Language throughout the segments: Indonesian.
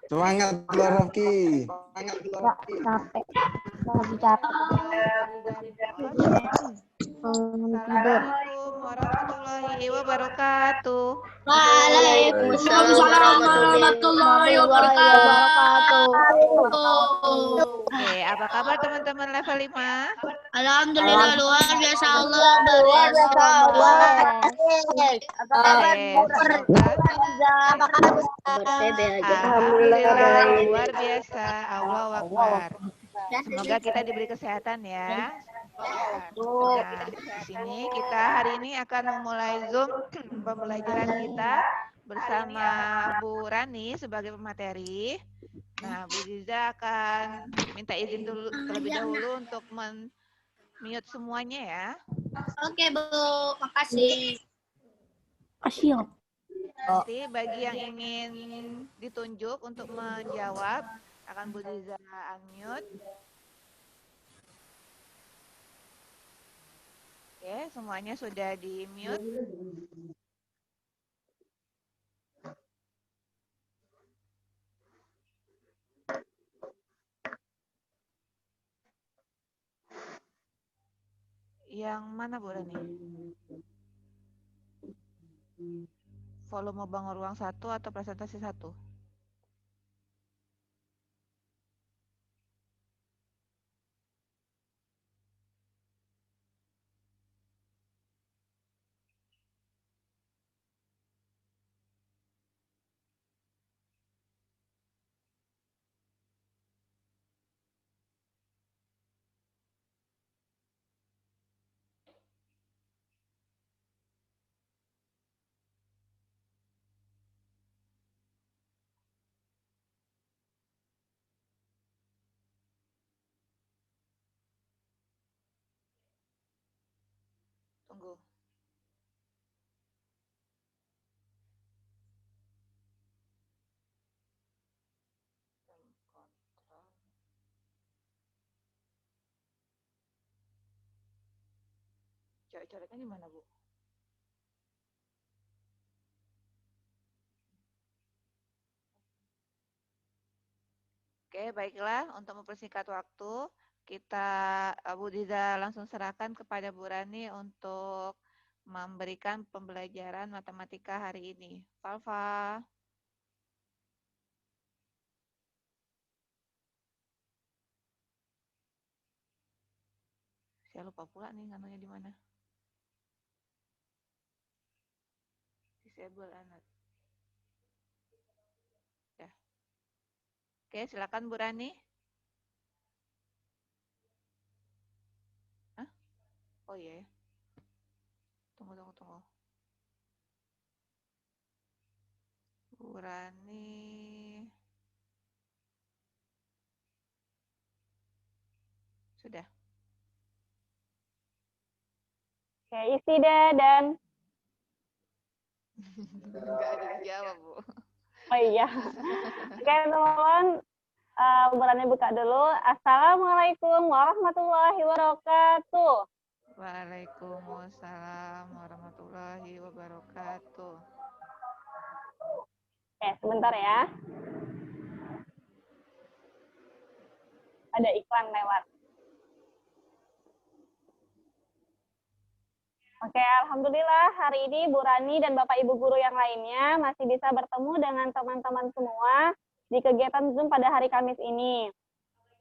Semangat Lor Rafki. Capek. Lagi capek. Assalamualaikum warahmatullahi wabarakatuh. Waalaikumsalam warahmatullahi wabarakatuh. Oke, apa kabar teman-teman level 5? Alhamdulillah luar biasa Allah baik. Alhamdulillah luar biasa. Allahu Akbar. Semoga kita diberi kesehatan ya. Nah, di sini kita hari ini akan memulai Zoom pembelajaran kita bersama Bu Rani sebagai pemateri. Nah, Bu Ziza akan minta izin dulu terlebih dahulu untuk mute semuanya ya. Oke Bu, makasih. Nanti bagi yang ingin ditunjuk untuk menjawab akan Bu Ziza unmute. Oke, semuanya sudah di-mute. Yang mana Bu Rani? Volume bangun ruang 1 atau presentasi 1? Tunggu. Coret-coretnya di mana, Bu? Oke, baiklah. Untuk mempersingkat waktu, kita Bu Diza langsung serahkan kepada Bu Rani untuk memberikan pembelajaran matematika hari ini. Falfa. Saya lupa pula nih nganunya di mana. Disable anak. Ya. Oke, silakan Bu Rani. Hah? Oh iya. Tunggu. Bu Rani. Sudah. Oke, isi deh dan Enggak ada yang jawab, Bu. oh iya. Oke, teman-teman, Bu Rani buka dulu. Assalamualaikum warahmatullahi wabarakatuh. Waalaikumsalam warahmatullahi wabarakatuh. Oke, sebentar ya. Ada iklan lewat. Oke, Alhamdulillah hari ini Bu Rani dan Bapak Ibu Guru yang lainnya masih bisa bertemu dengan teman-teman semua di kegiatan Zoom pada hari Kamis ini.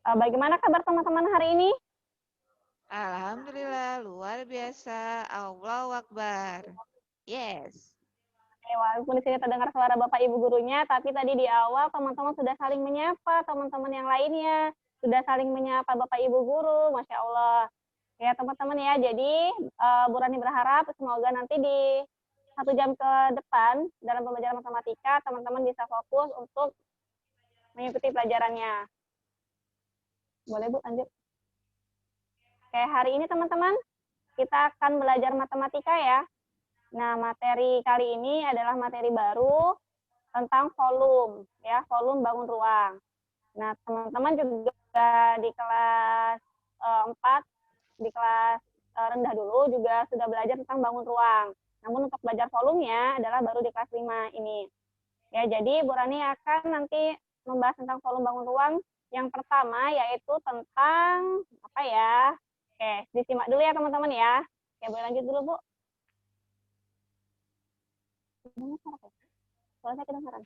Bagaimana kabar teman-teman hari ini? Alhamdulillah, luar biasa. Allahu Akbar. Yes. Walaupun di sini terdengar suara Bapak Ibu gurunya, tapi tadi di awal teman-teman sudah saling menyapa teman-teman yang lainnya, sudah saling menyapa Bapak Ibu guru, Masya Allah. Ya teman-teman ya, jadi Bu Rani berharap semoga nanti di 1 jam ke depan dalam pembelajaran matematika, teman-teman bisa fokus untuk mengikuti pelajarannya. Boleh Bu, lanjut. Oke, hari ini teman-teman, kita akan belajar matematika ya. Nah, materi kali ini adalah materi baru tentang volume, ya, volume bangun ruang. Nah, teman-teman juga di kelas 4, di kelas rendah dulu juga sudah belajar tentang bangun ruang. Namun untuk belajar volumenya adalah baru di kelas 5 ini. Ya, jadi Bu Rani akan nanti membahas tentang volume bangun ruang yang pertama, yaitu tentang apa ya? Oke, disimak dulu ya teman-teman ya. Oke, boleh lanjut dulu Bu. Soalnya kedengaran.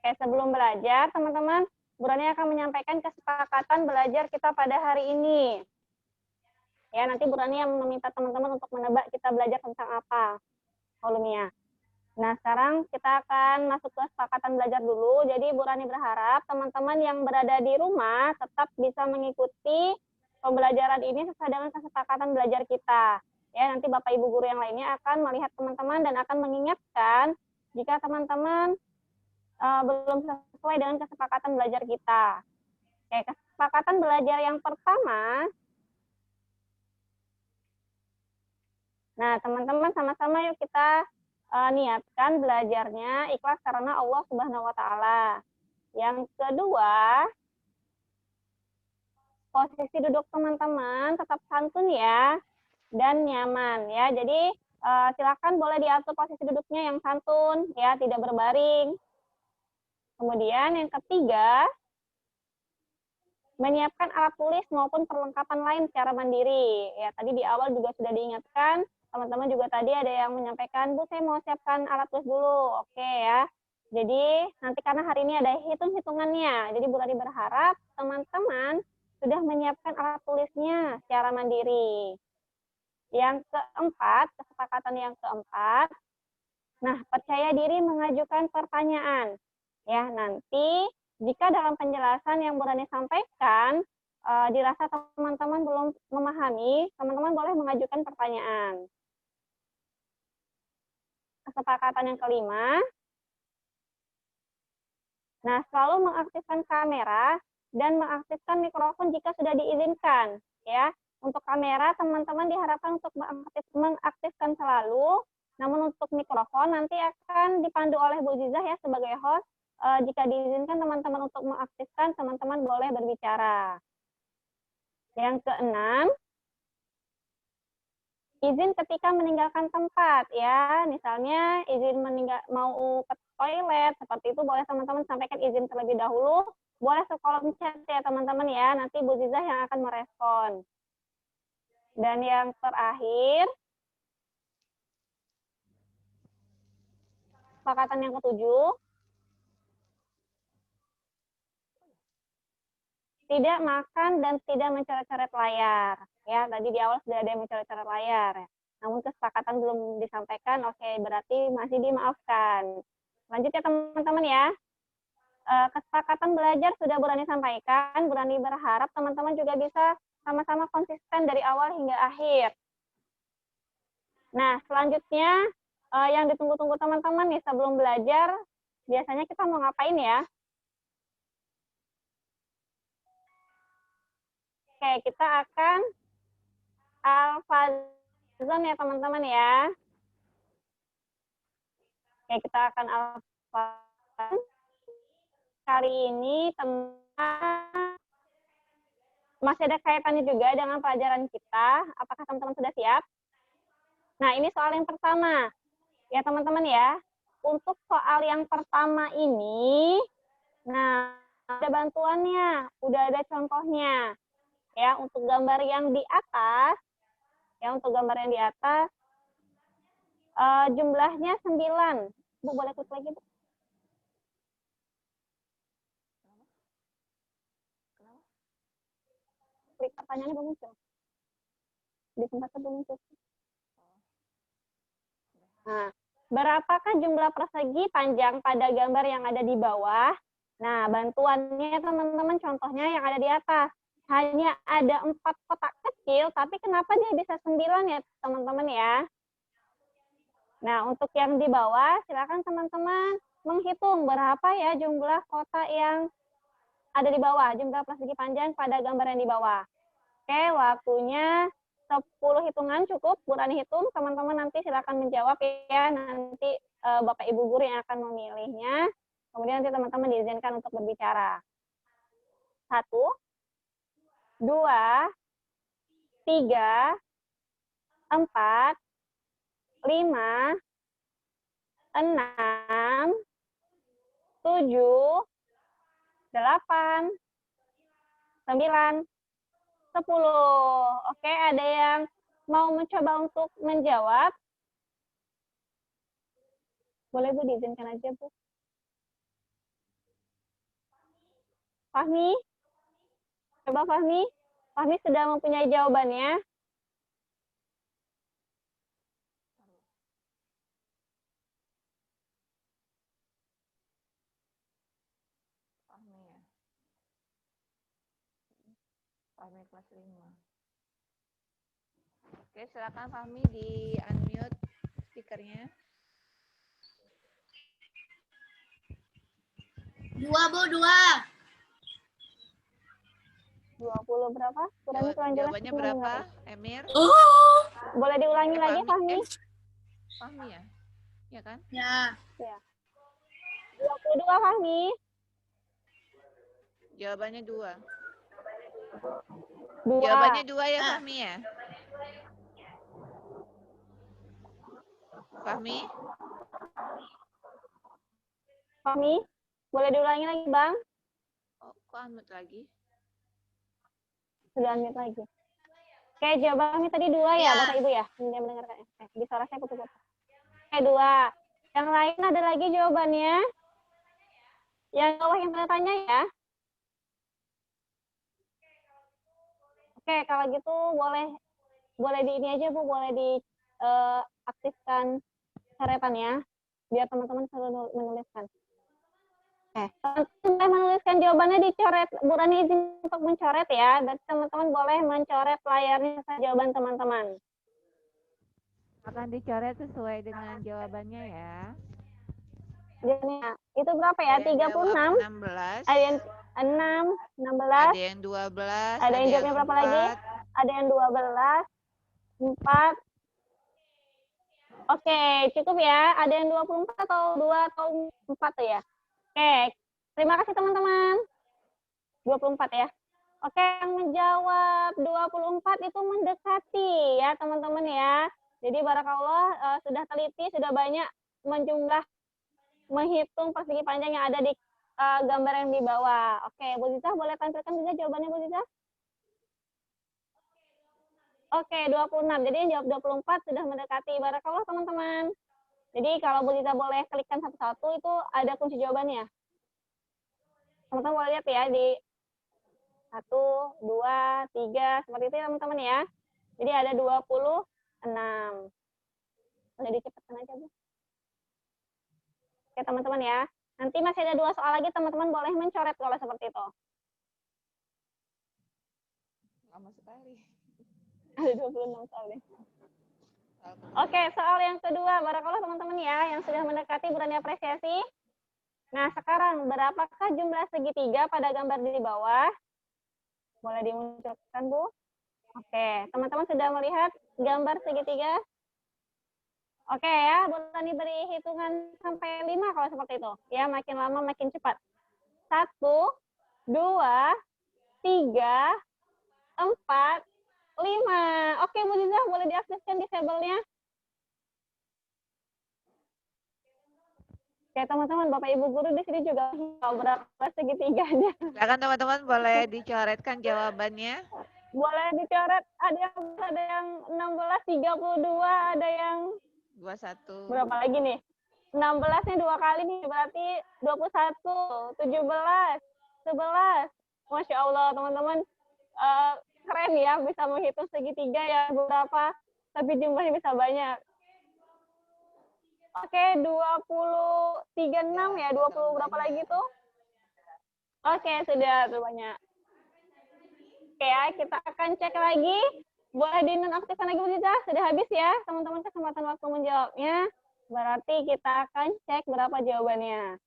Oke, sebelum belajar teman-teman, Bu Rani akan menyampaikan kesepakatan belajar kita pada hari ini. Ya, nanti Bu Rani yang meminta teman-teman untuk menebak kita belajar tentang apa volumenya. Nah, sekarang kita akan masuk ke kesepakatan belajar dulu. Jadi, Bu Rani berharap teman-teman yang berada di rumah tetap bisa mengikuti pembelajaran ini sesuai dengan kesepakatan belajar kita. Ya, nanti Bapak Ibu guru yang lainnya akan melihat teman-teman dan akan mengingatkan jika teman-teman belum sesuai dengan kesepakatan belajar kita. Oke, kesepakatan belajar yang pertama. Nah, teman-teman sama-sama yuk kita niatkan belajarnya ikhlas karena Allah Subhanahu wa taala. Yang kedua, posisi duduk teman-teman tetap santun ya dan nyaman ya. Jadi silakan boleh diatur posisi duduknya yang santun ya, tidak berbaring. Kemudian yang ketiga, menyiapkan alat tulis maupun perlengkapan lain secara mandiri. Ya, tadi di awal juga sudah diingatkan, teman-teman juga tadi ada yang menyampaikan, Bu, saya mau siapkan alat tulis dulu. Oke ya. Jadi, nanti karena hari ini ada hitung-hitungannya. Jadi, Bu Rani berharap teman-teman sudah menyiapkan alat tulisnya secara mandiri. Yang keempat, kesepakatan yang keempat, nah, percaya diri mengajukan pertanyaan. Ya, nanti jika dalam penjelasan yang Bu Rani sampaikan dirasa teman-teman belum memahami, teman-teman boleh mengajukan pertanyaan. Kesepakatan yang kelima, nah selalu mengaktifkan kamera dan mengaktifkan mikrofon jika sudah diizinkan. Ya, untuk kamera teman-teman diharapkan untuk mengaktifkan selalu, namun untuk mikrofon nanti akan dipandu oleh Bu Zizah ya sebagai host. Jika diizinkan teman-teman untuk mengaktifkan, teman-teman boleh berbicara. Yang keenam, izin ketika meninggalkan tempat ya. Misalnya izin mau ke toilet, seperti itu boleh teman-teman sampaikan izin terlebih dahulu. Boleh ke kolom chat ya teman-teman ya, nanti Bu Zizah yang akan merespon. Dan yang terakhir, kesepakatan yang ketujuh, tidak makan dan tidak mencoret-coret layar. Ya, tadi di awal sudah ada yang mencoret-coret layar. Namun kesepakatan belum disampaikan, oke, berarti masih dimaafkan. Lanjut ya teman-teman ya. Kesepakatan belajar sudah Bu Rani sampaikan. Bu Rani berharap teman-teman juga bisa sama-sama konsisten dari awal hingga akhir. Nah, selanjutnya yang ditunggu-tunggu teman-teman nih sebelum belajar, biasanya kita mau ngapain ya? Oke, kita akan al-fazon ya teman-teman ya. Oke, kita akan al-fazon. Kali ini tentang masih ada kaitannya juga dengan pelajaran kita. Apakah teman-teman sudah siap? Nah, ini soal yang pertama. Ya, teman-teman ya. Untuk soal yang pertama ini, nah, ada bantuannya, udah ada contohnya. Ya, untuk gambar yang di atas, jumlahnya 9. Bu, boleh klik lagi, Bu? Klik pertanyaannya belum muncul. Di tempatnya belum muncul. Nah, berapakah jumlah persegi panjang pada gambar yang ada di bawah? Nah, bantuannya teman-teman contohnya yang ada di atas. Hanya ada 4 kotak kecil, tapi kenapa dia bisa 9 ya teman-teman ya? Nah, untuk yang di bawah, silakan teman-teman menghitung berapa ya jumlah kotak yang ada di bawah, jumlah persegi panjang pada gambar yang di bawah. Oke, waktunya 10 hitungan cukup, Bu Rani hitung, teman-teman nanti silakan menjawab ya, nanti Bapak Ibu guru yang akan memilihnya. Kemudian nanti teman-teman diizinkan untuk berbicara. 1, 2, 3, 4, 5, 6, 7, 8, 9, 10. Oke, ada yang mau mencoba untuk menjawab? Boleh Bu, diizinkan aja Bu. Fahmi? Coba Fahmi. Fahmi sudah mempunyai jawabannya. Fahmi ya. Fahmi kelas 5. Oke, silakan Fahmi di unmute speakernya. 2, Bu, 2. 20 berapa? Kurangnya kurang jelas. Jawabannya berapa, Emir? Boleh diulangi lagi Fahmi? Fahmi ya? Ya kan? Ya. Ya. 22 Fahmi. Jawabannya 2. 2. Jawabannya 2 ya Fahmi ya? Fahmi? Fahmi, boleh diulangi lagi Bang? Oh, kok unmute lagi? Sudah unmute lagi. Oke, jawaban kami tadi 2 ya, Bapak Ibu ya? Yang mendengarkan. Di suara saya putus-putus. Oke, 2. Yang lain ada lagi jawabannya? Yang bawah yang tanda tanya ya? Oke, kalau gitu boleh di ini aja Bu, boleh diaktifkan coretannya biar teman-teman selalu menuliskan. Oke, teman-teman menuliskan jawabannya dicoret. Bu Rani izin untuk mencoret ya. Dan teman-teman boleh mencoret layarnya jawaban teman-teman. Akan dicoret sesuai dengan jawabannya ya. Itu berapa ya? 36. 16. Ada yang 6, 16. Ada yang 12. Ada yang jawabnya berapa lagi? Ada yang 12, 4. Oke, cukup ya. Ada yang 24 atau 2 atau 4 tuh ya? Oke, terima kasih teman-teman. 24 ya. Oke, yang menjawab 24 itu mendekati ya teman-teman ya. Jadi barakallah sudah teliti, sudah banyak menghitung persegi panjang yang ada di gambar yang di bawah. Oke, Bu Ziza boleh tampilkan juga jawabannya Bu Ziza? Oke, 26. Jadi yang jawab 24 sudah mendekati. Barakallah teman-teman. Jadi kalau Bu Ziza boleh klikkan satu-satu itu ada kunci jawabannya. Teman-teman boleh lihat ya di 1, 2, 3, seperti itu ya teman-teman ya. Jadi ada 26. Boleh dicepatkan aja Bu. Oke teman-teman ya. Nanti masih ada 2 soal lagi, teman-teman boleh mencoret kalau seperti itu. Lama sekali. Ada 26 soal nih. Oke, soal yang kedua. Barakallah teman-teman ya, yang sudah mendekati berani apresiasi. Nah, sekarang berapakah jumlah segitiga pada gambar di bawah? Boleh dimunculkan, Bu? Oke, teman-teman sudah melihat gambar segitiga? Oke ya, Bu Tani beri hitungan sampai 5 kalau seperti itu. Ya, makin lama makin cepat. 1, 2, 3, 4, 5. Oke, Bu Ziza, boleh diaktifkan disable-nya? Oke, teman-teman, Bapak Ibu guru di sini juga tahu berapa segitiganya. Silakan teman-teman boleh dicoretkan jawabannya. Boleh dicoret, ada yang 16, 32, ada yang 21. berapa lagi nih? 16-nya 2 kali nih, berarti 21, 17, 11. Masya Allah, teman-teman. Keren ya, bisa menghitung segitiga ya beberapa, tapi jumlahnya bisa banyak. Oke, 20, 36 ya, 20 berapa lagi tuh? Oke, sudah banyak. Oke ya, kita akan cek lagi. Boleh dinonaktifkan lagi Bu Ziza? Sudah habis ya, teman-teman kesempatan waktu menjawabnya. Berarti kita akan cek berapa jawabannya.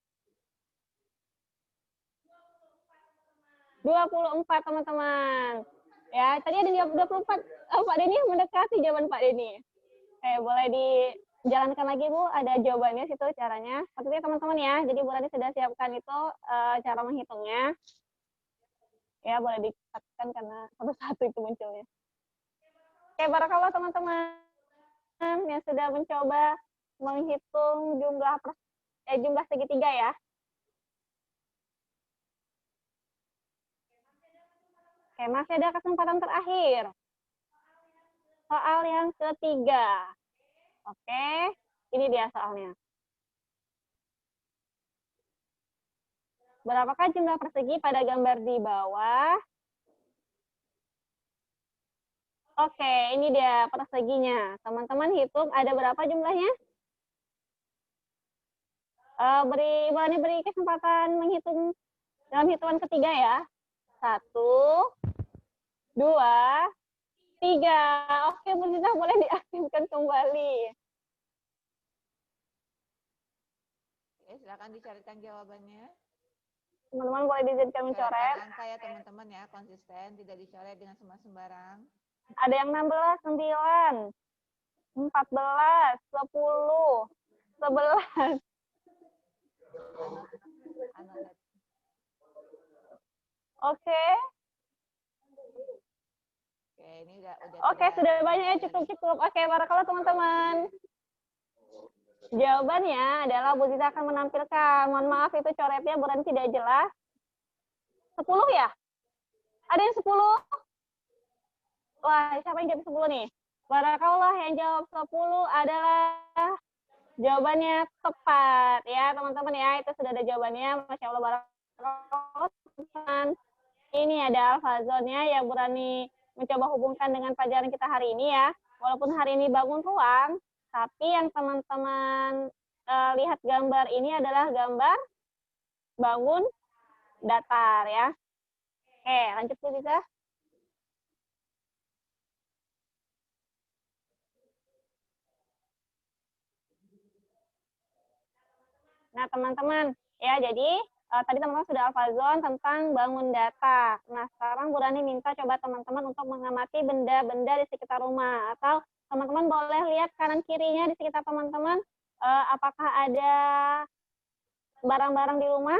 24 teman-teman. Ya, tadi ada jawab 24. Pak Denny mendekati jawaban Pak Denny. Boleh dijalankan lagi Bu, ada jawabannya situ caranya. Seperti itu teman-teman ya. Jadi Bu Rani sudah siapkan itu cara menghitungnya. Ya, boleh dikatakan karena satu-satu itu munculnya. Oke, barakallah teman-teman yang sudah mencoba menghitung jumlah segitiga ya. Oke, masih ada kesempatan terakhir. Soal yang ketiga. Oke, ini dia soalnya. Berapakah jumlah persegi pada gambar di bawah? Oke, ini dia perseginya. Teman-teman hitung ada berapa jumlahnya? Beri kesempatan menghitung dalam hitungan ketiga ya. 1, 2, 3. Oke, Bu Zita boleh diaktifkan kembali. Oke, silakan dicarikan jawabannya. Teman-teman boleh diizinkan mencoret. Coretkan angka ya teman-teman ya, konsisten, tidak dicoret dengan sembarang. Ada yang 16, 9, 14, 10, 11. Oke. Oke, ini udah Oke, sudah banyak ya, cukup. Oke, barakallah teman-teman. Jawabannya adalah Bu Zita akan menampilkan. Mohon maaf itu coretnya bukan tidak jelas. 10 ya? Ada yang 10? Wah, siapa yang jawab 10 nih? Barakallah yang jawab 10 adalah jawabannya tepat ya teman-teman ya. Itu sudah ada jawabannya. Masya Allah barakallah teman. Ini ada Alfazonnya yang berani mencoba hubungkan dengan pelajaran kita hari ini ya. Walaupun hari ini bangun ruang, tapi yang teman-teman lihat gambar ini adalah gambar bangun datar ya. Oke, lanjut Bu Ziza. Nah, teman-teman, ya jadi tadi teman-teman sudah hafazon tentang bangun data. Nah, sekarang Bu Rani minta coba teman-teman untuk mengamati benda-benda di sekitar rumah. Atau teman-teman boleh lihat kanan kirinya di sekitar teman-teman, apakah ada barang-barang di rumah,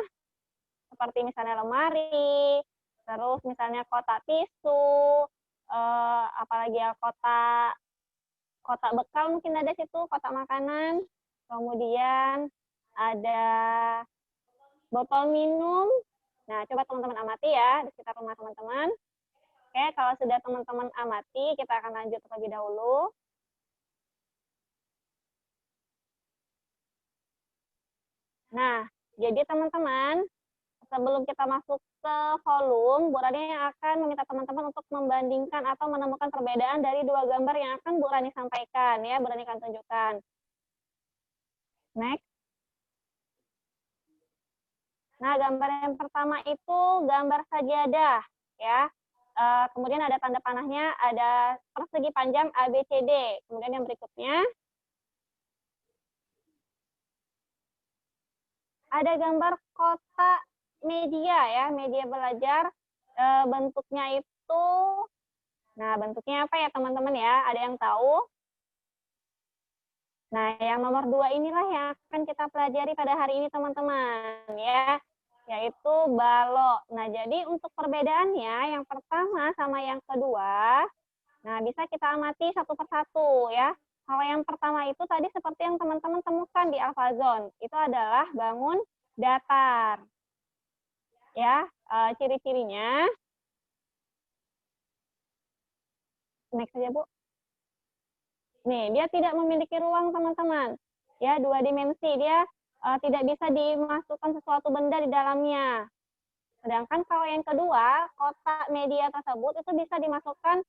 seperti misalnya lemari, terus misalnya kotak tisu, apalagi ya kotak bekal mungkin ada situ, kotak makanan, kemudian ada botol minum. Nah, coba teman-teman amati ya di sekitar rumah teman-teman. Oke, kalau sudah teman-teman amati, kita akan lanjut terlebih dahulu. Nah, jadi teman-teman, sebelum kita masuk ke volume, Bu Rani akan meminta teman-teman untuk membandingkan atau menemukan perbedaan dari dua gambar yang akan Bu Rani sampaikan. Ya, Bu Rani akan tunjukkan. Next. Nah, gambar yang pertama itu gambar sajadah, ya. Kemudian ada tanda panahnya, ada persegi panjang ABCD. Kemudian yang berikutnya ada gambar kotak media, ya, media belajar. Bentuknya itu, nah bentuknya apa ya teman-teman ya? Ada yang tahu? Nah, yang nomor 2 inilah yang akan kita pelajari pada hari ini teman-teman, ya. Yaitu balok. Nah, jadi untuk perbedaannya yang pertama sama yang kedua, nah bisa kita amati satu persatu ya. Kalau yang pertama itu tadi seperti yang teman-teman temukan di Alfazon, itu adalah bangun datar. Ya, ciri-cirinya. Next saja, Bu. Nih, dia tidak memiliki ruang teman-teman. Ya, 2 dimensi. Dia tidak bisa dimasukkan sesuatu benda di dalamnya. Sedangkan kalau yang kedua, kotak media tersebut itu bisa dimasukkan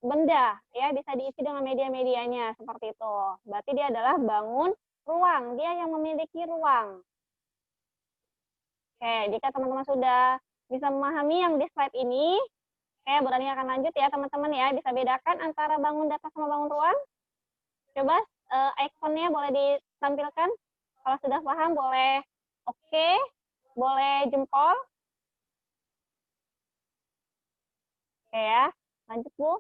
benda, ya bisa diisi dengan media-medianya seperti itu. Berarti dia adalah bangun ruang, dia yang memiliki ruang. Oke, jika teman-teman sudah bisa memahami yang di slide ini, oke, Bu Rani akan lanjut ya teman-teman ya. Bisa bedakan antara bangun data sama bangun ruang? Coba ikonnya boleh ditampilkan. Kalau sudah paham boleh oke, boleh jempol. Oke ya, lanjut Bu.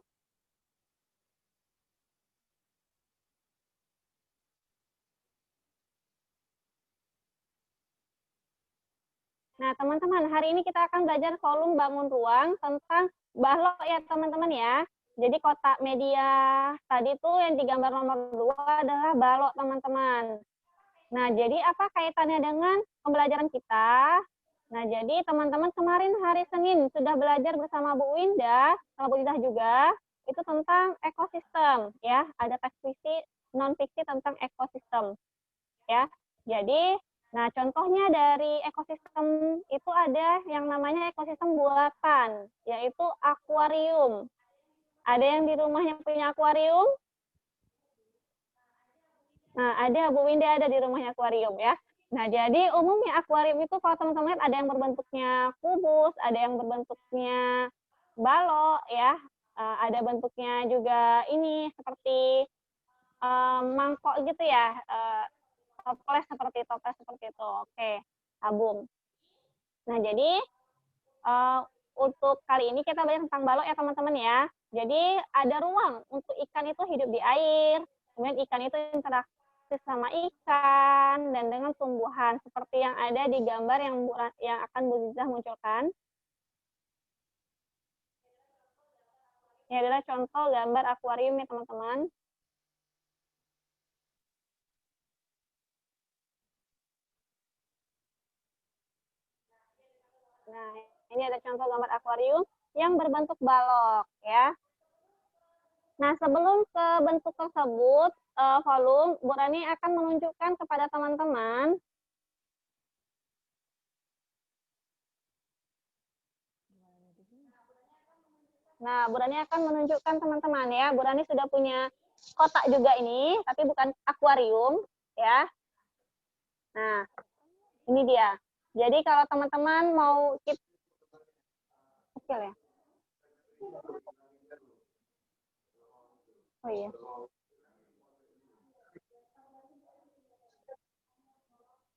Nah teman-teman, hari ini kita akan belajar volume bangun ruang tentang balok ya teman-teman ya. Jadi kotak media tadi tuh yang digambar nomor 2 adalah balok, teman-teman. Nah, jadi apa kaitannya dengan pembelajaran kita? Nah, jadi teman-teman kemarin hari Senin sudah belajar bersama Bu Windah, sama Bu Windah juga, itu tentang ekosistem, ya. Ada teks fiksi, non fiksi tentang ekosistem, ya. Jadi, nah contohnya dari ekosistem itu ada yang namanya ekosistem buatan, yaitu akuarium. Ada yang di rumahnya punya akuarium? Nah, ada Bu Winda ada di rumahnya akuarium ya. Nah, jadi umumnya akuarium itu kalau teman-teman lihat ada yang berbentuknya kubus, ada yang berbentuknya balok ya. Ada bentuknya juga ini seperti mangkok gitu ya. Toples seperti itu. Oke, tabung. Nah, jadi untuk kali ini kita belajar tentang balok ya teman-teman ya. Jadi ada ruang untuk ikan itu hidup di air, kemudian ikan itu interaksi sama ikan dan dengan tumbuhan seperti yang ada di gambar yang akan Bu Zizah munculkan. Ini adalah contoh gambar akuarium ya teman-teman. Nah, ini ada contoh gambar akuarium yang berbentuk balok ya. Nah, sebelum ke bentuk tersebut, volume, Bu Rani akan menunjukkan kepada teman-teman Nah, Bu Rani akan menunjukkan teman-teman ya. Bu Rani sudah punya kotak juga ini, tapi bukan akuarium ya. Nah, ini dia. Jadi kalau teman-teman mau kecil ya. Oh iya.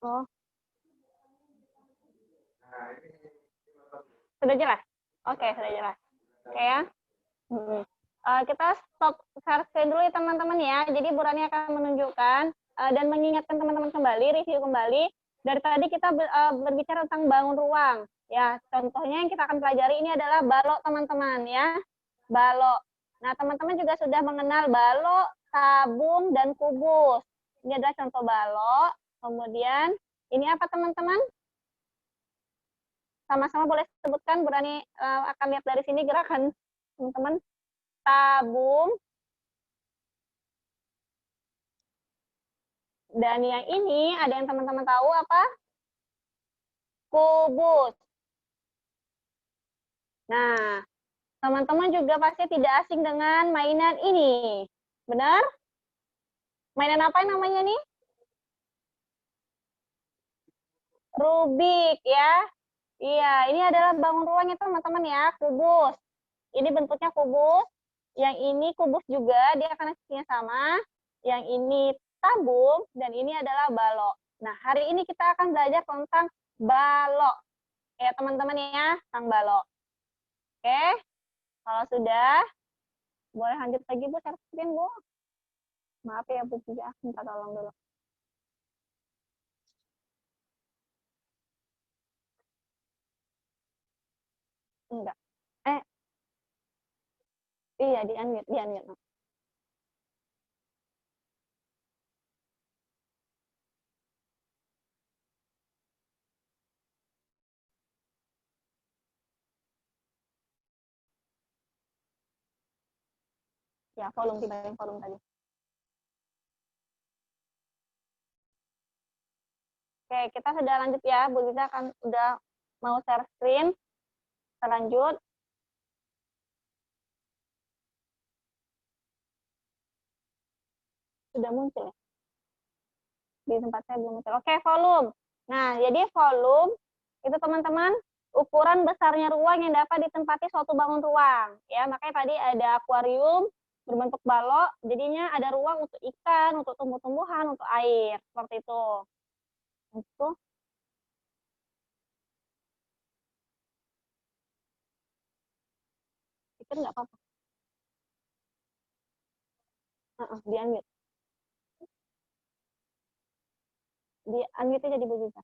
Oh. Sudah jelas? Oke, sudah jelas. Oke ya. Kita stop share screen dulu ya teman-teman ya. Jadi Bu Rani akan menunjukkan dan mengingatkan teman-teman kembali, review kembali. Dari tadi kita berbicara tentang bangun ruang. Ya, contohnya yang kita akan pelajari ini adalah balok teman-teman ya. Balok. Nah, teman-teman juga sudah mengenal balok, tabung, dan kubus. Ini adalah contoh balok. Kemudian, ini apa teman-teman? Sama-sama boleh sebutkan, Bu Rani akan lihat dari sini gerakan teman-teman. Tabung. Dan yang ini, ada yang teman-teman tahu apa? Kubus. Nah, teman-teman juga pasti tidak asing dengan mainan ini. Benar? Mainan apa namanya nih? Rubik ya. Iya, ini adalah bangun ruang itu teman-teman ya, kubus. Ini bentuknya kubus. Yang ini kubus juga, dia akan hasilnya sama. Yang ini tabung, dan ini adalah balok. Nah, hari ini kita akan belajar tentang balok. Ya, teman-teman ya, tentang balok. Oke, kalau sudah, boleh lanjut lagi Bu, share screen Bu. Maaf ya Bu, minta tolong dulu. Enggak. Iya, di-unmute. Ya, volume, dibanding volume tadi. Oke, kita sudah lanjut ya. Bu Liza akan udah mau share screen. Kita lanjut. Sudah muncul ya? Di tempat saya belum muncul. Oke, volume. Nah, jadi volume itu teman-teman ukuran besarnya ruang yang dapat ditempati suatu bangun ruang. Ya, makanya tadi ada akuarium berbentuk balok, jadinya ada ruang untuk ikan, untuk tumbuh-tumbuhan, untuk air, seperti itu. Itu pikir nggak apa-apa. Di-unmute. Di-unmute aja di Bu Liza.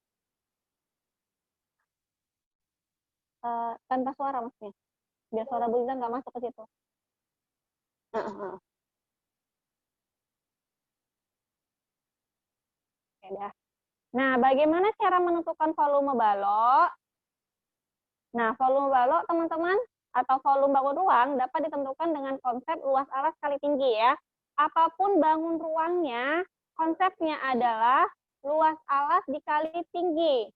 Tanpa suara maksudnya. Biar suara Bu Liza nggak masuk ke situ. Heeh. Oke dah. Nah, bagaimana cara menentukan volume balok? Nah, volume balok teman-teman atau volume bangun ruang dapat ditentukan dengan konsep luas alas kali tinggi ya. Apapun bangun ruangnya, konsepnya adalah luas alas dikali tinggi.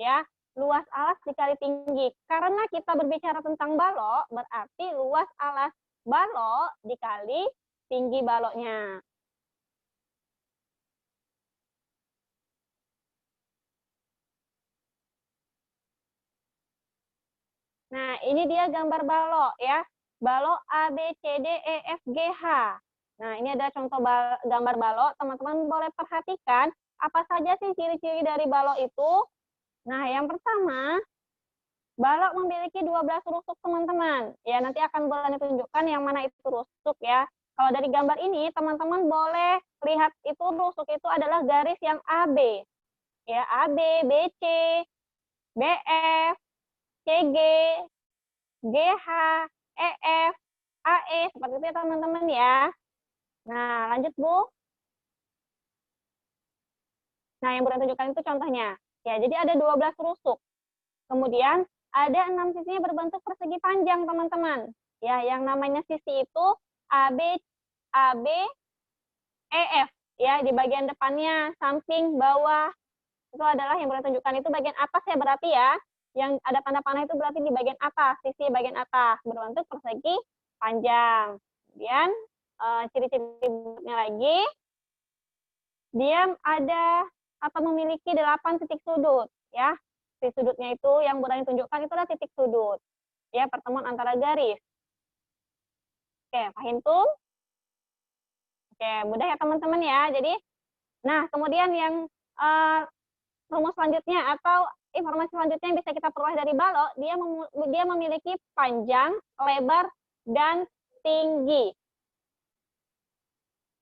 Ya, luas alas dikali tinggi. Karena kita berbicara tentang balok, berarti luas alas balok dikali tinggi baloknya. Nah, ini dia gambar balok ya. Balok A, B, C, D, E, F, G, H. Nah, ini ada contoh gambar balok. Teman-teman boleh perhatikan apa saja sih ciri-ciri dari balok itu. Nah, yang pertama, balok memiliki 12 rusuk, teman-teman. Ya, nanti akan boleh ditunjukkan yang mana itu rusuk ya. Kalau dari gambar ini, teman-teman boleh lihat itu rusuk itu adalah garis yang AB. Ya, AB, BC, BF, CG, GH, EF, AE, seperti itu ya teman-teman ya. Nah, lanjut Bu. Nah, yang Bunda tunjukkan itu contohnya. Ya, jadi ada 12 rusuk. Kemudian ada 6 sisinya berbentuk persegi panjang, teman-teman. Ya, yang namanya sisi itu AB, AB, EF. Ya, di bagian depannya, samping, bawah. Itu adalah yang Bunda tunjukkan itu bagian atas ya berarti ya. Yang ada tanda panah itu berarti di bagian atas, sisi bagian atas, berbentuk persegi panjang. Kemudian ciri-ciri berikutnya lagi, dia ada atau memiliki 8 titik sudut ya. Titik sudutnya itu yang Bunda tunjukkan itu adalah titik sudut ya, pertemuan antara garis. Oke, paham tuh? Oke, mudah ya teman-teman ya. Jadi nah, kemudian yang rumus selanjutnya atau informasi selanjutnya yang bisa kita peroleh dari balok, dia memiliki panjang, lebar, dan tinggi.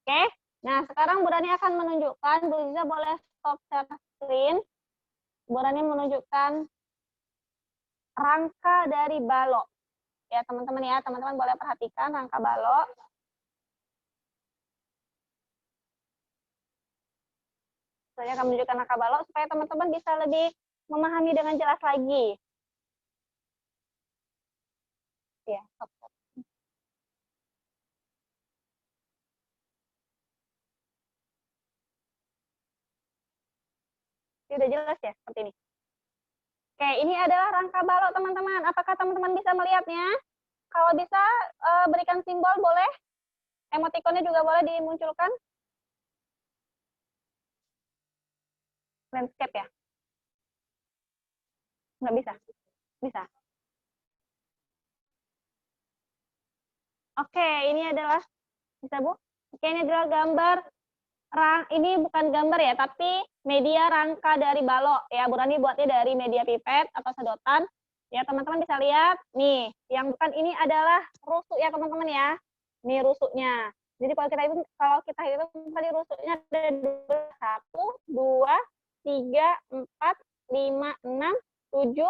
Oke, nah sekarang Bu Rani akan menunjukkan, Bu Liza boleh stop share screen. Bu Rani menunjukkan rangka dari balok. Ya teman-teman ya, teman-teman boleh perhatikan rangka balok. Saya akan menunjukkan rangka balok supaya teman-teman bisa lebih memahami dengan jelas lagi. Ya, stop. Ini udah jelas ya, seperti ini. Oke, ini adalah rangka balok teman-teman. Apakah teman-teman bisa melihatnya? Kalau bisa, berikan simbol boleh. Emotikonnya juga boleh dimunculkan. Landscape ya? Nggak bisa? Bisa. Oke, ini adalah, bisa Bu? Oke, ini adalah gambar, ini bukan gambar ya, tapi media rangka dari balok. Ya, Bu Rani buatnya dari media pipet atau sedotan. Ya, teman-teman bisa lihat. Nih, yang bukan ini adalah rusuk ya, teman-teman ya. Ini rusuknya. Jadi kalau kita itu tadi rusuknya ada 1, 2, 3, 4, 5, 6, 7,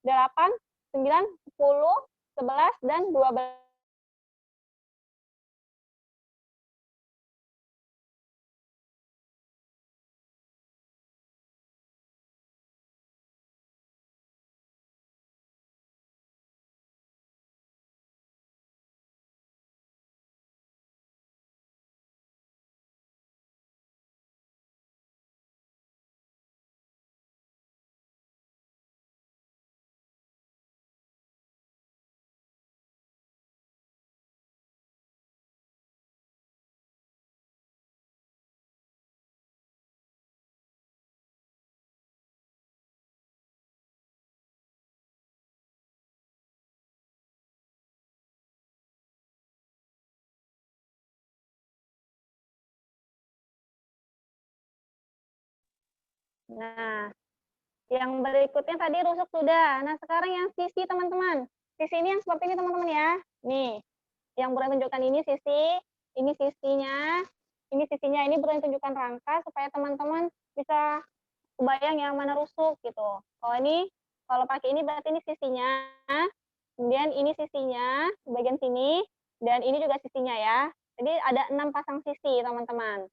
8, 9, 10, 11, dan 12. Nah, yang berikutnya tadi rusuk sudah. Nah, sekarang yang sisi teman-teman. Sisi ini yang seperti ini teman-teman ya. Nih, yang Bunda tunjukkan ini sisi, ini sisinya, ini sisinya. Ini Bunda tunjukkan rangka supaya teman-teman bisa kebayang yang mana rusuk gitu. Kalau pakai ini berarti ini sisinya. Kemudian ini sisinya, bagian sini. Dan ini juga sisinya ya. Jadi ada 6 pasang sisi, teman-teman.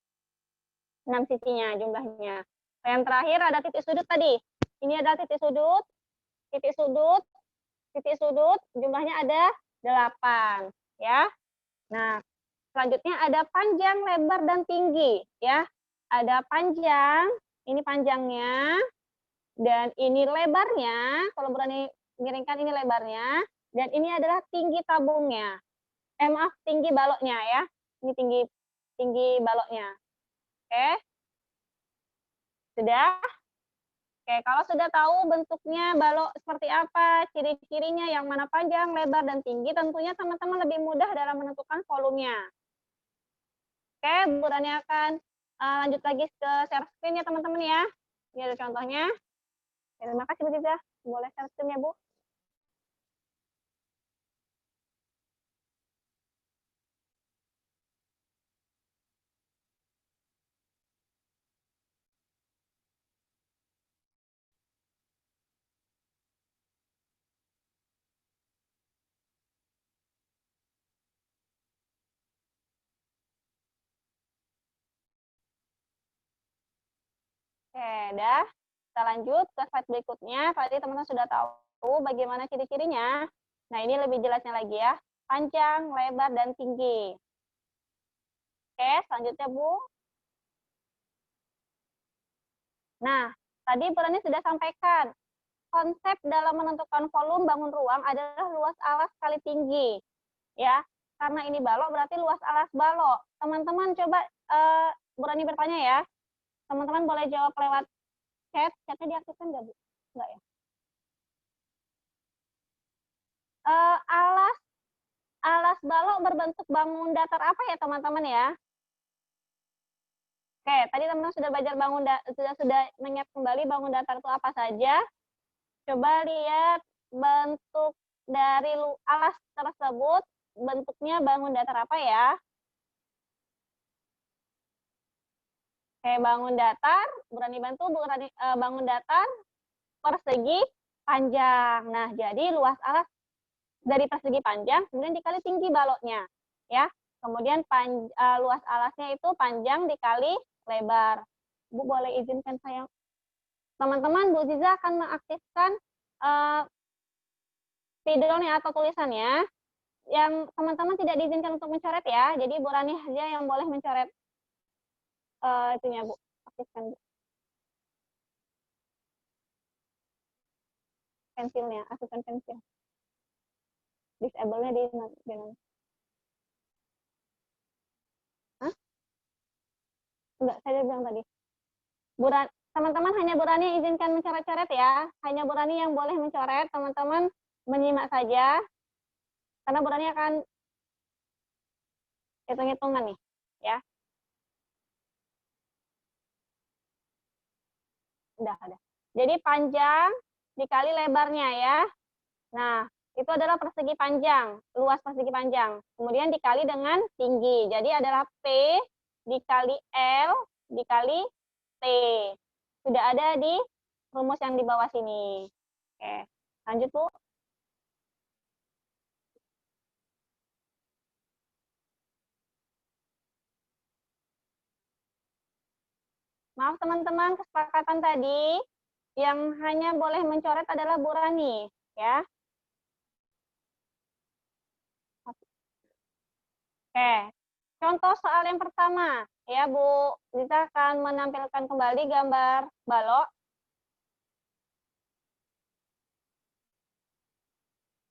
6 sisinya jumlahnya. Yang terakhir ada titik sudut tadi. Ini ada titik sudut, titik sudut, titik sudut, jumlahnya ada 8 ya. Nah, selanjutnya ada panjang, lebar, dan tinggi ya. Ada panjang, ini panjangnya, dan ini lebarnya. Kalau berani miringkan ini lebarnya, dan ini adalah tinggi tabungnya. Maaf, tinggi baloknya ya. Ini tinggi baloknya. Oke. Sudah? Oke, kalau sudah tahu bentuknya balok seperti apa, ciri-cirinya yang mana panjang, lebar, dan tinggi, tentunya teman-teman lebih mudah dalam menentukan volumenya. Oke, Bu Rani akan lanjut lagi ke share screen ya teman-teman ya. Ini ada contohnya. Terima kasih Bu Ziza. Boleh share screen ya Bu. Oke, dah. Kita lanjut ke slide berikutnya. Tadi teman-teman sudah tahu bagaimana ciri-cirinya. Nah, ini lebih jelasnya lagi ya. Panjang, lebar, dan tinggi. Oke, selanjutnya Bu. Nah, tadi Bu Rani sudah sampaikan. Konsep dalam menentukan volume bangun ruang adalah luas alas kali tinggi. Ya, karena ini balok berarti luas alas balok. Teman-teman coba Bu Rani bertanya ya. Teman-teman boleh jawab lewat chat. Chatnya diaktifkan nggak Bu? Nggak ya? Alas balok berbentuk bangun datar apa ya teman-teman ya? Oke, tadi teman-teman sudah belajar sudah mengingat kembali bangun datar itu apa saja. Coba lihat bentuk dari alas tersebut, bentuknya bangun datar apa ya? Oke, bangun datar, berani bantu bangun datar persegi panjang. Nah, jadi luas alas dari persegi panjang, kemudian dikali tinggi baloknya, ya. Kemudian luas alasnya itu panjang dikali lebar. Bu boleh izinkan saya, teman-teman, Bu Ziza akan mengaktifkan spidolnya atau tulisannya. Yang teman-teman tidak diizinkan untuk mencoret ya. Jadi Bu Rani saja yang boleh mencoret itunya Bu. Aktifkan Bu. Pensilnya, aktifkan pensil. Disable-nya di Hah? Enggak, saya bilang tadi. Teman-teman hanya Bu Rani izinkan mencoret-coret ya. Hanya Bu Rani yang boleh mencoret, teman-teman menyimak saja. Karena Bu Rani akan hitung-hitungan nih, ya. Udah ada. Jadi panjang dikali lebarnya ya. Nah, itu adalah persegi panjang, luas persegi panjang. Kemudian dikali dengan tinggi. Jadi adalah P dikali L dikali T. Sudah ada di rumus yang di bawah sini. Oke, lanjut Bu. Maaf teman-teman, kesepakatan tadi yang hanya boleh mencoret adalah Bu Rani, ya. Oke, contoh soal yang pertama, ya Bu. Kita akan menampilkan kembali gambar balok.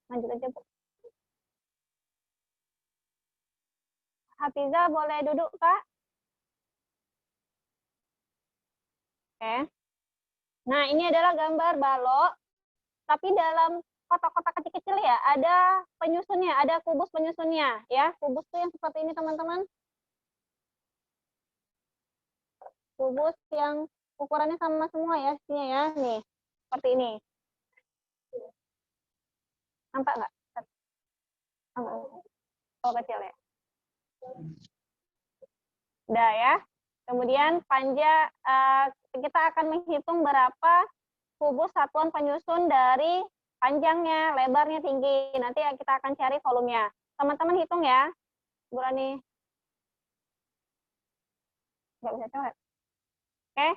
Lanjut aja Bu. Hafiza boleh duduk Kak? Oke. Nah, ini adalah gambar balok, tapi dalam kotak-kotak kecil-kecil ya, ada penyusunnya, ada kubus penyusunnya, ya. Kubus tuh yang seperti ini, teman-teman. Kubus yang ukurannya sama semua ya, sini ya, nih. Seperti ini. Nampak nggak? Oh, kecil ya. Udah ya. Kemudian kita akan menghitung berapa kubus satuan penyusun dari panjangnya, lebarnya, tinggi. Nanti kita akan cari volumenya. Teman-teman hitung ya. Bu Rani. Nggak bisa coret. Oke,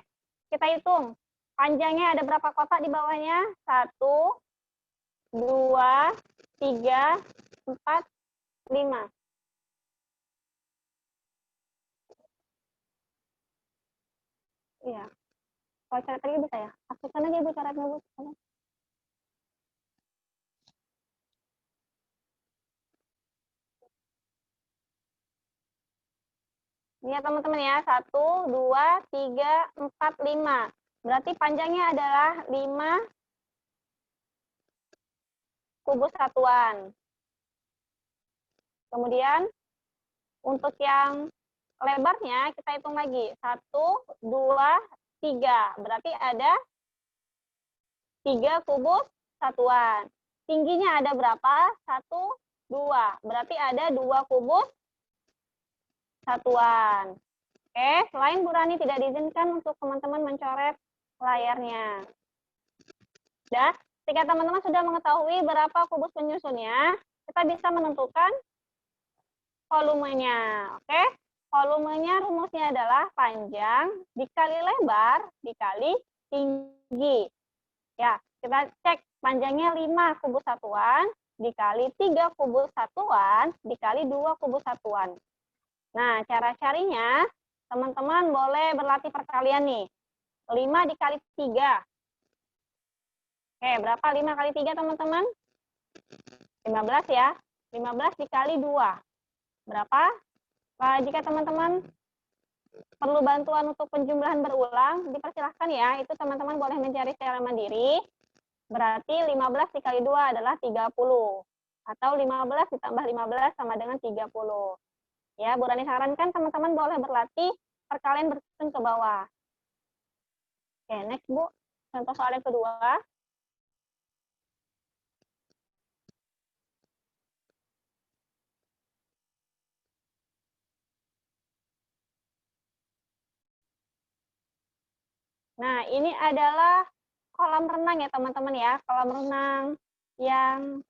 kita hitung. Panjangnya ada berapa kotak di bawahnya? 1, 2, 3, 4, 5. Iya. Kalau coret lagi bisa ya? Aktifkan aja Bu coretnya, Bu. Ini ya teman-teman ya, 1, 2, 3, 4, 5. Berarti panjangnya adalah 5 kubus satuan. Kemudian untuk yang lebarnya kita hitung lagi. 1, 2, 3. Berarti ada 3 kubus satuan. Tingginya ada berapa? 1, 2. Berarti ada 2 kubus satuan. Oke, selain Bu Rani tidak diizinkan untuk teman-teman mencoret layarnya. Dah, ketika teman-teman sudah mengetahui berapa kubus penyusunnya, kita bisa menentukan volumenya. Oke, volumenya rumusnya adalah panjang dikali lebar dikali tinggi. Ya, kita cek panjangnya 5 kubus satuan dikali 3 kubus satuan dikali 2 kubus satuan. Nah, cara carinya, teman-teman boleh berlatih perkalian nih. 5 dikali 3. Oke, berapa 5 kali 3, teman-teman? 15 ya. 15 dikali 2. Berapa? Jika teman-teman perlu bantuan untuk penjumlahan berulang, dipersilahkan ya. Itu teman-teman boleh mencari secara mandiri. Berarti 15 dikali 2 adalah 30. Atau 15 ditambah 15 sama dengan 30. Ya, Bu Rani sarankan teman-teman boleh berlatih perkalian bersusun ke bawah. Oke, next Bu. Contoh soal yang kedua. Nah, ini adalah kolam renang ya teman-teman ya. Kolam renang yang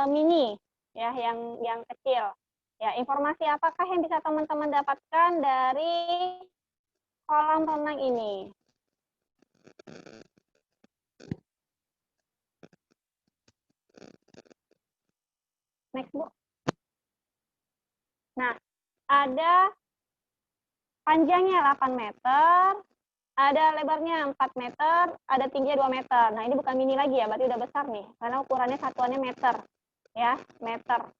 mini, ya, yang kecil. Ya, informasi apakah yang bisa teman-teman dapatkan dari kolam renang ini? Next, Bu. Nah, ada panjangnya 8 meter, ada lebarnya 4 meter, ada tingginya 2 meter. Nah, ini bukan mini lagi ya, berarti udah besar nih. Karena ukurannya satuannya meter. Ya, meter.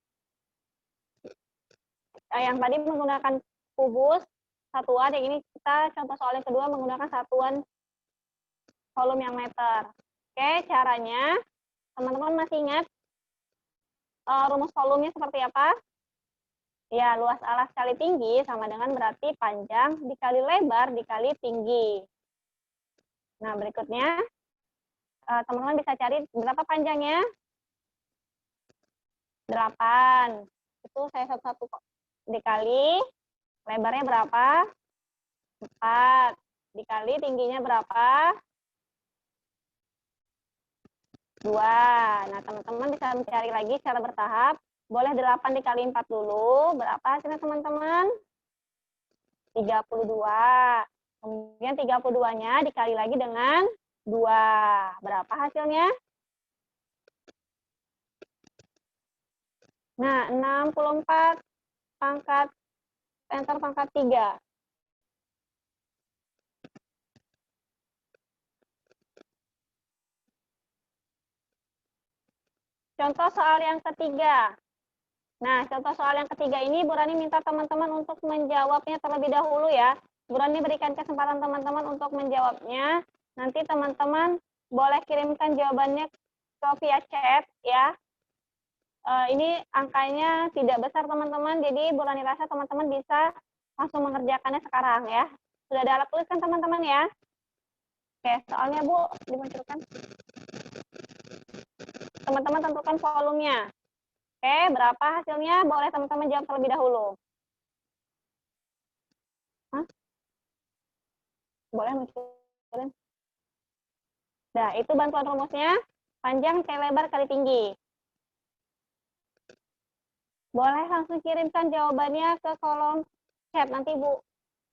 Yang tadi menggunakan kubus satuan, yang ini kita contoh soal yang kedua menggunakan satuan volume yang meter. Oke, caranya teman-teman masih ingat rumus volumenya seperti apa? Ya, luas alas kali tinggi sama dengan berarti panjang dikali lebar dikali tinggi. Nah, berikutnya teman-teman bisa cari berapa panjangnya? 8. Itu saya satu-satu kok. Dikali lebarnya berapa? 4. Dikali tingginya berapa? 2. Nah, teman-teman bisa mencari lagi secara bertahap. Boleh 8 dikali 4 dulu. Berapa hasilnya, teman-teman? 32. Kemudian 32-nya dikali lagi dengan 2. Berapa hasilnya? Nah, 64 pangkat enter pangkat 3. Contoh soal yang ketiga. Nah, contoh soal yang ketiga ini Bu Rani minta teman-teman untuk menjawabnya terlebih dahulu ya. Bu Rani berikan kesempatan teman-teman untuk menjawabnya. Nanti teman-teman boleh kirimkan jawabannya ke via chat ya. Ini angkanya tidak besar teman-teman, jadi Bu Rani rasa teman-teman bisa langsung mengerjakannya sekarang ya. Sudah ada alat tulis kan teman-teman ya? Oke, soalnya Bu dimunculkan. Teman-teman tentukan volumenya. Oke, berapa hasilnya? Boleh teman-teman jawab terlebih dahulu. Hah? Boleh munculin. Nah, itu bantuan rumusnya. Panjang kali lebar kali tinggi. Boleh langsung kirimkan jawabannya ke kolom chat. Nanti Bu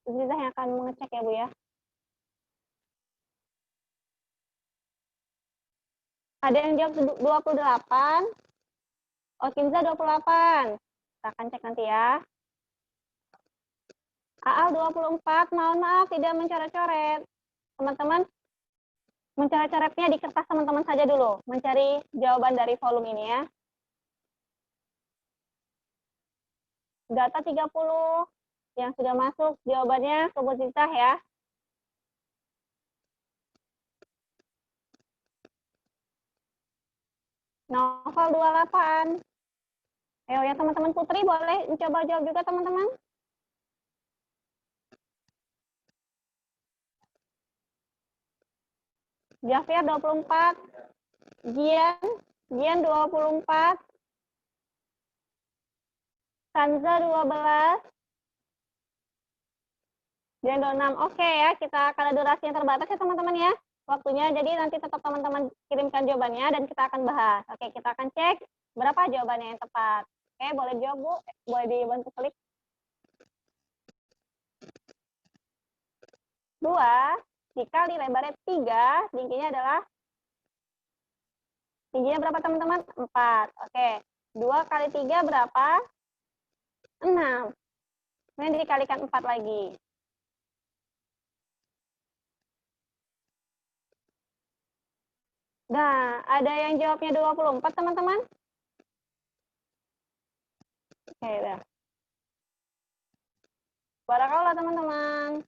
Zizah yang akan mengecek ya Bu ya. Ada yang jawab 28. Okinza 28. Kita akan cek nanti ya. Aal 24. Mohon maaf tidak mencoret-coret. Teman-teman, mencoret-coretnya di kertas teman-teman saja dulu. Mencari jawaban dari volume ini ya. Data 30. Yang sudah masuk jawabannya ke Bu Zizah ya. Novel 28. Ayo ya teman-teman. Putri boleh mencoba jawab juga teman-teman. Javier 24. Gian 24. Sanza 12. Dan 26. Oke ya, kita karena durasi yang terbatas ya teman-teman ya. Waktunya, jadi nanti tetap teman-teman kirimkan jawabannya dan kita akan bahas. Oke, kita akan cek berapa jawabannya yang tepat. Oke, boleh jawab Bu, boleh dibantu klik. 2 dikali lebarnya 3, tingginya berapa teman-teman? 4. Oke, 2 kali 3 berapa? 6. Kemudian dikalikan 4 lagi. Nah, ada yang jawabnya 24 teman-teman? Oke, dah. Barakallah teman-teman.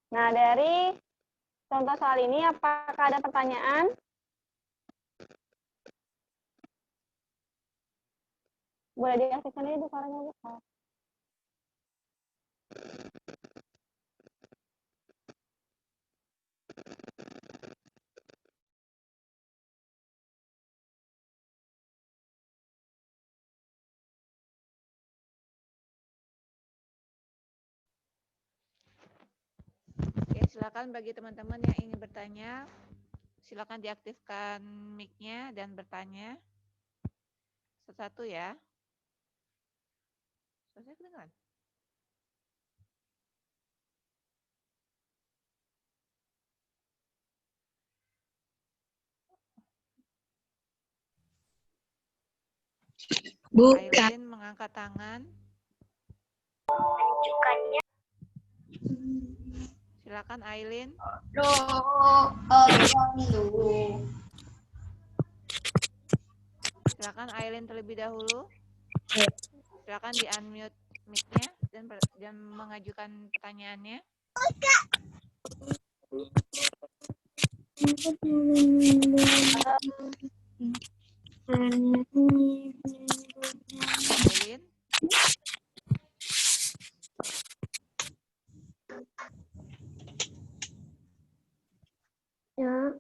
Nah, dari contoh soal ini, apakah ada pertanyaan? Boleh diaktifkan aja Bu suaranya Bu. Oke, silakan bagi teman-teman yang ingin bertanya, silakan diaktifkan mic-nya dan bertanya. Satu-satu ya. Selesai kedengaran? Bu, Aileen mengangkat tangan. Silakan Aileen. Silakan Aileen terlebih dahulu. Silakan di-unmute mic-nya dan mengajukan pertanyaannya. Aileen. Ya.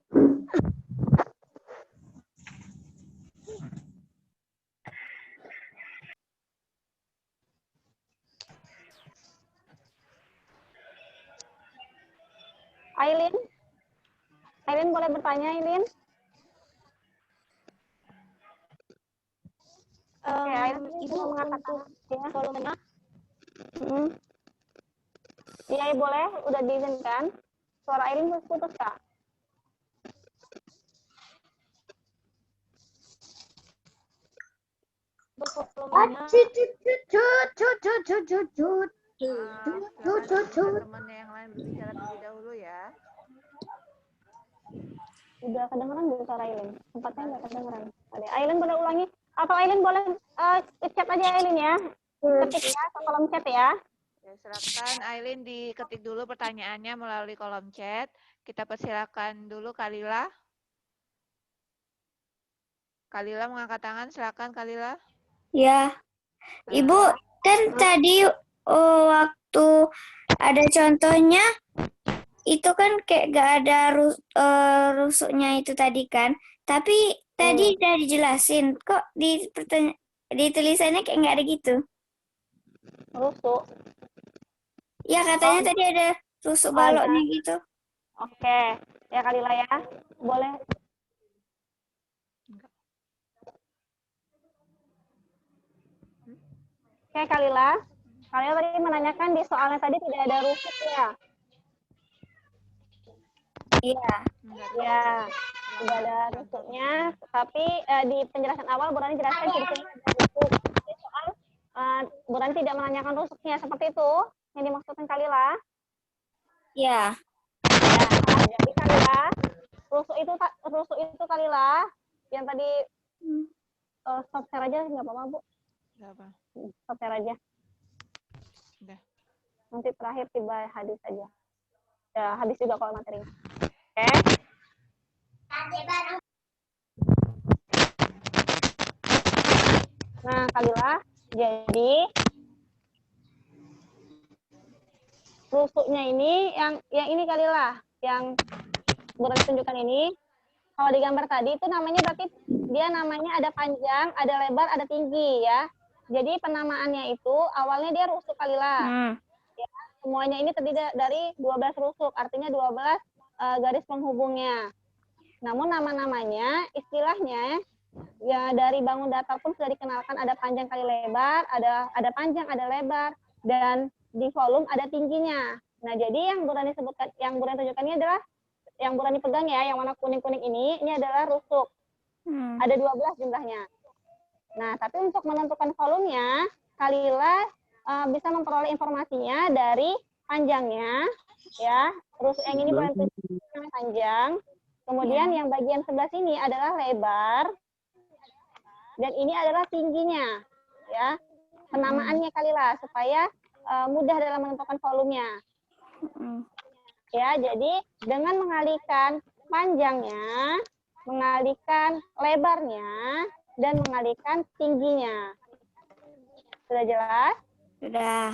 Aileen boleh bertanya, Aileen? Oke, Aileen Ibu mengatakan untuk ya. volumenya Iya, boleh. Udah diizinkan. Suara Aileen putus, Kak. volumenya Teman-teman yang lain berbicara terlebih dahulu ya. Udah kedengeran belum suara Aileen? Tempatnya nggak kedengeran. Ada. Aileen boleh ulangi? Atau Aileen boleh chat aja Aileen ya? Ketik ya ke kolom chat ya. Ya, silakan Aileen diketik dulu pertanyaannya melalui kolom chat. Kita persilakan dulu Kalila. Kalila mengangkat tangan, silakan Kalila. ya. Ibu, kan tadi waktu ada contohnya itu kan kayak gak ada rusuknya itu tadi kan. Tapi tadi udah dijelasin kok di tulisannya kayak nggak ada gitu. Rusuk. Ya katanya tadi ada rusuk baloknya gitu. Oke. Ya Kalila ya. Boleh. Oke, Kalila. Kalila tadi menanyakan di soalnya tadi tidak ada rusuk ya? Iya. Ya, tidak ada rusuknya. Tapi di penjelasan awal Bu Rani jelaskan di sini ada rusuk. Di soal Bu Rani tidak menanyakan rusuknya. Seperti itu yang dimaksudkan Kalila. Iya. Ya, jadi Kalila, rusuk itu Kalila yang tadi stop share aja nggak apa-apa Bu. Nggak apa. Stop share aja. Udah. Nanti terakhir tiba hadis aja. Ya, habis juga kalau materinya. Oke. Nah, Kalila, jadi rusuknya ini yang ini Kalila, yang Bu Rani tunjukkan ini. Kalau di gambar tadi itu namanya berarti dia namanya ada panjang, ada lebar, ada tinggi ya. Jadi penamaannya itu awalnya dia rusuk Kalila. Ya, semuanya ini terdiri dari 12 rusuk, artinya 12 garis penghubungnya. Namun nama-namanya, istilahnya ya dari bangun datar pun sudah dikenalkan ada panjang kali lebar, ada panjang, ada lebar, dan di volume ada tingginya. Nah, jadi yang Bu Rani sebutkan, yang Bu Rani tunjukkan ini adalah yang Bu Rani pegang ya, yang warna kuning-kuning ini adalah rusuk. Ada 12 jumlahnya. Nah, tapi untuk menentukan volumenya, Kalila bisa memperoleh informasinya dari panjangnya, ya. Rusuk yang ini Bu Rani tunjukkan panjang. Kemudian yang bagian sebelah sini adalah lebar, dan ini adalah tingginya, ya. Penamaannya Kalila supaya mudah dalam menentukan volumenya. Ya, jadi dengan mengalihkan panjangnya, mengalihkan lebarnya, dan mengalihkan tingginya. Sudah jelas? Sudah.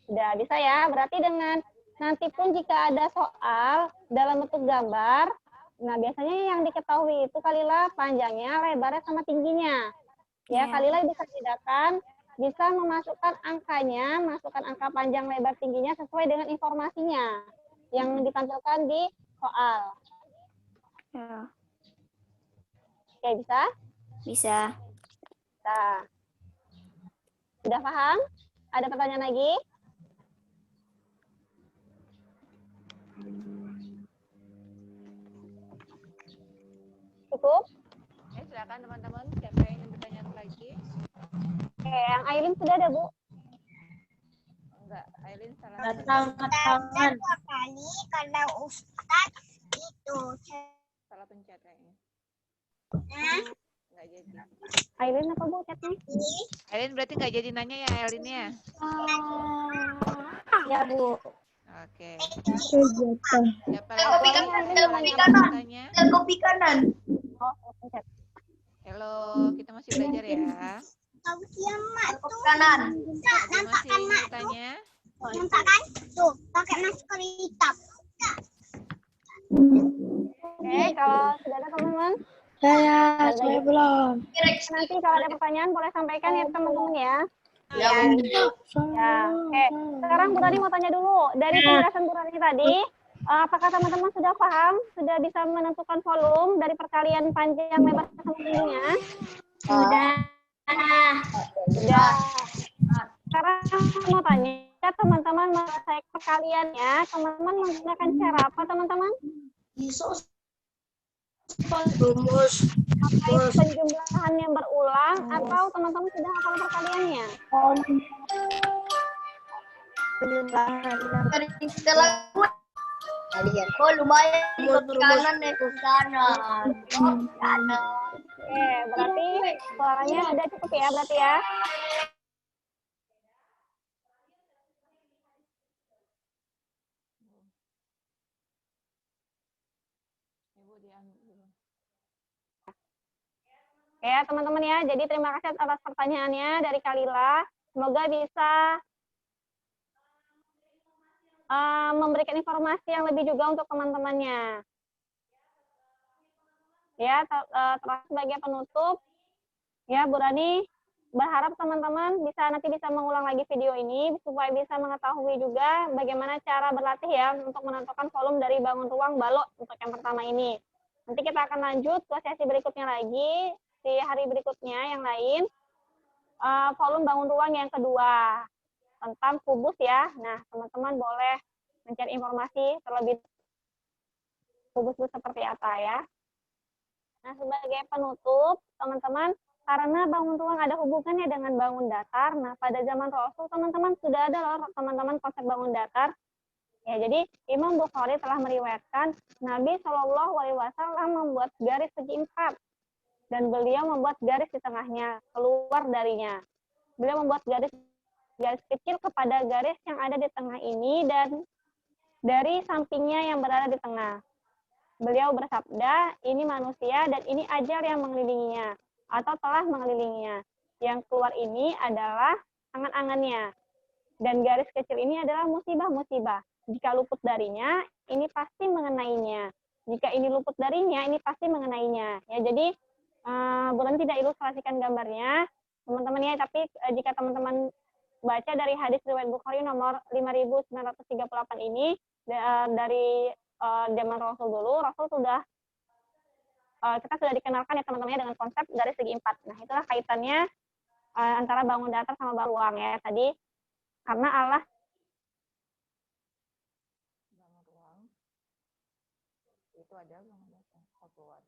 Sudah bisa ya. Berarti dengan nanti pun jika ada soal dalam bentuk gambar, nah biasanya yang diketahui itu Kalila panjangnya, lebarnya, sama tingginya. Ya, Kalila bisa bedakan, bisa memasukkan angkanya, masukkan angka panjang, lebar, tingginya sesuai dengan informasinya yang ditampilkan di soal. Ya. Oke, bisa? Bisa. Nah, sudah paham? Ada pertanyaan lagi? Cukup? Silakan teman-teman, siapa yang ingin bertanya lagi? Oke, yang Aileen sudah ada, Bu? Enggak, Aileen salah. Tangan. Dua kali karena Ustaz itu. Salah pencet kayaknya. Nggak jadi. Aileen apa, Bu, chatnya? Aileen berarti nggak jadi nanya ya, Aileen ya? Ya, Bu. Oke. Siapa Siapa lagi yang bertanya? Kopi kanan. Oh, pencet. Halo, kita masih belajar ya. Tahu kiamat tuh. Kanan. Ada masih yang bertanya? Nampak kan? Tuh, pakai masker hitam. Oke, kalau sudah ada teman-teman, Saya belum. nanti kalau ada pertanyaan boleh sampaikan ya teman-teman ya. Ya. Ya, oke. Sekarang Bu Rani mau tanya dulu, dari penjelasan Bu Rani tadi, apakah teman-teman sudah paham, sudah bisa menentukan volume dari perkalian panjang, lebar, sama tingginya? Sudah. Sudah. Sekarang mau tanya, teman-teman menyelesaikan perkaliannya, teman-teman menggunakan cara apa, teman-teman? Apakah penjumlahan yang berulang atau teman-teman sudah hafal perkaliannya? Kalian. Oh, lumayan. Kanan deh, kanan. Oke, berarti suaranya udah cukup ya, berarti ya. Ya, teman-teman ya. Jadi terima kasih atas pertanyaannya dari Kalila. Semoga bisa memberikan informasi yang lebih juga untuk teman-temannya. Ya, terakhir sebagai penutup, ya Bu Rani berharap teman-teman nanti bisa mengulang lagi video ini supaya bisa mengetahui juga bagaimana cara berlatih ya untuk menentukan volume dari bangun ruang balok untuk yang pertama ini. Nanti kita akan lanjut ke sesi berikutnya lagi di hari berikutnya yang lain. volume bangun ruang yang kedua tentang kubus ya. Nah, teman-teman boleh mencari informasi terlebih kubus seperti apa ya. Nah, sebagai penutup, teman-teman, karena bangun ruang ada hubungannya dengan bangun datar. Nah, pada zaman Rasul, teman-teman, sudah ada loh, teman-teman, konsep bangun datar. Ya, jadi Imam Bukhari telah meriwayatkan Nabi Shallallahu Alaihi Wasallam membuat garis segi 4 dan beliau membuat garis di tengahnya keluar darinya. Beliau membuat garis kecil kepada garis yang ada di tengah ini dan dari sampingnya yang berada di tengah. Beliau bersabda, ini manusia dan ini ajal yang mengelilinginya atau telah mengelilinginya. Yang keluar ini adalah angan-angannya. Dan garis kecil ini adalah musibah-musibah. Jika luput darinya, ini pasti mengenainya. Jika ini luput darinya, ini pasti mengenainya. Ya, jadi bukan tidak ilustrasikan gambarnya, teman-teman ya. Tapi jika teman-teman baca dari hadis riwayat Bukhari nomor 5938 ini dari zaman Rasul dulu, Rasul sudah kita sudah dikenalkan ya teman-teman dengan konsep garis segi 4. Nah, itulah kaitannya antara bangun datar sama bangun ruang ya tadi. Karena Allah Bangun ruang itu ada bangun datar keluar.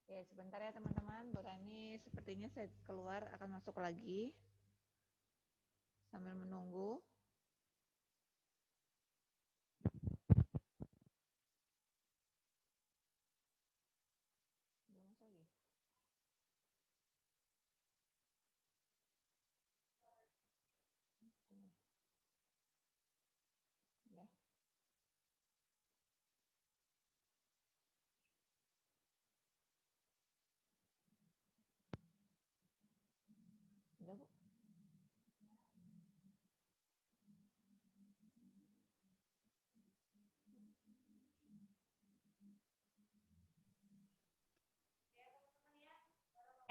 Ya, sebentar ya teman-teman. Burani sepertinya saya keluar akan masuk lagi sambil menunggu. Udah, Bu.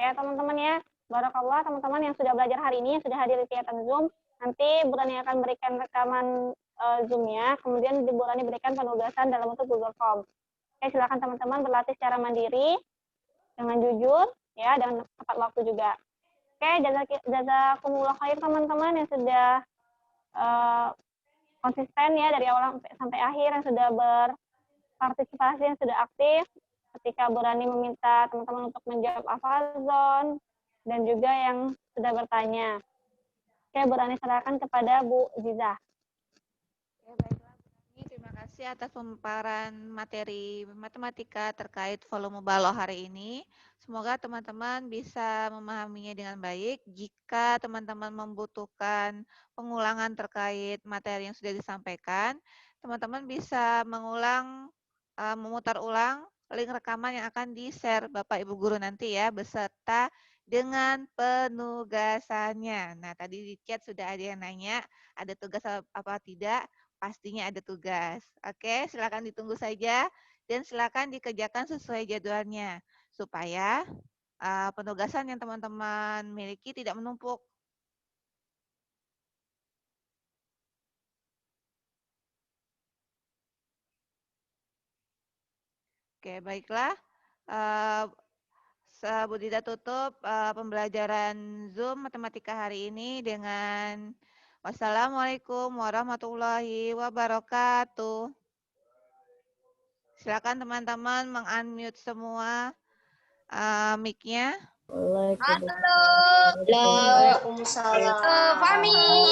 ya teman-teman ya, barakallah teman-teman yang sudah belajar hari ini, yang sudah hadir di kegiatan Zoom, nanti Burani akan berikan rekaman Zoom-nya, kemudian Burani berikan penugasan dalam bentuk Google Form. Oke, silakan teman-teman berlatih secara mandiri, dengan jujur, ya, dan tepat waktu juga. Oke, jazakumullah khair teman-teman yang sudah konsisten ya dari awal sampai akhir, yang sudah berpartisipasi, yang sudah aktif. Ketika Burani meminta teman-teman untuk menjawab afazon dan juga yang sudah bertanya. Oke, Burani serahkan kepada Bu Ziza. Oke, baiklah Burani, terima kasih atas pemaparan materi matematika terkait volume baloh hari ini. Semoga teman-teman bisa memahaminya dengan baik. Jika teman-teman membutuhkan pengulangan terkait materi yang sudah disampaikan, teman-teman bisa mengulang, memutar ulang link rekaman yang akan di-share Bapak Ibu Guru nanti ya, beserta dengan penugasannya. Nah, tadi di chat sudah ada yang nanya, ada tugas apa tidak? Pastinya ada tugas. Oke, silakan ditunggu saja dan silakan dikerjakan sesuai jadwalnya supaya penugasan yang teman-teman miliki tidak menumpuk. Oke, baiklah. Bu Dida tutup pembelajaran Zoom matematika hari ini dengan wassalamualaikum warahmatullahi wabarakatuh. Silakan teman-teman meng-unmute semua mic-nya. Halo. Waalaikumsalam. Fahmi.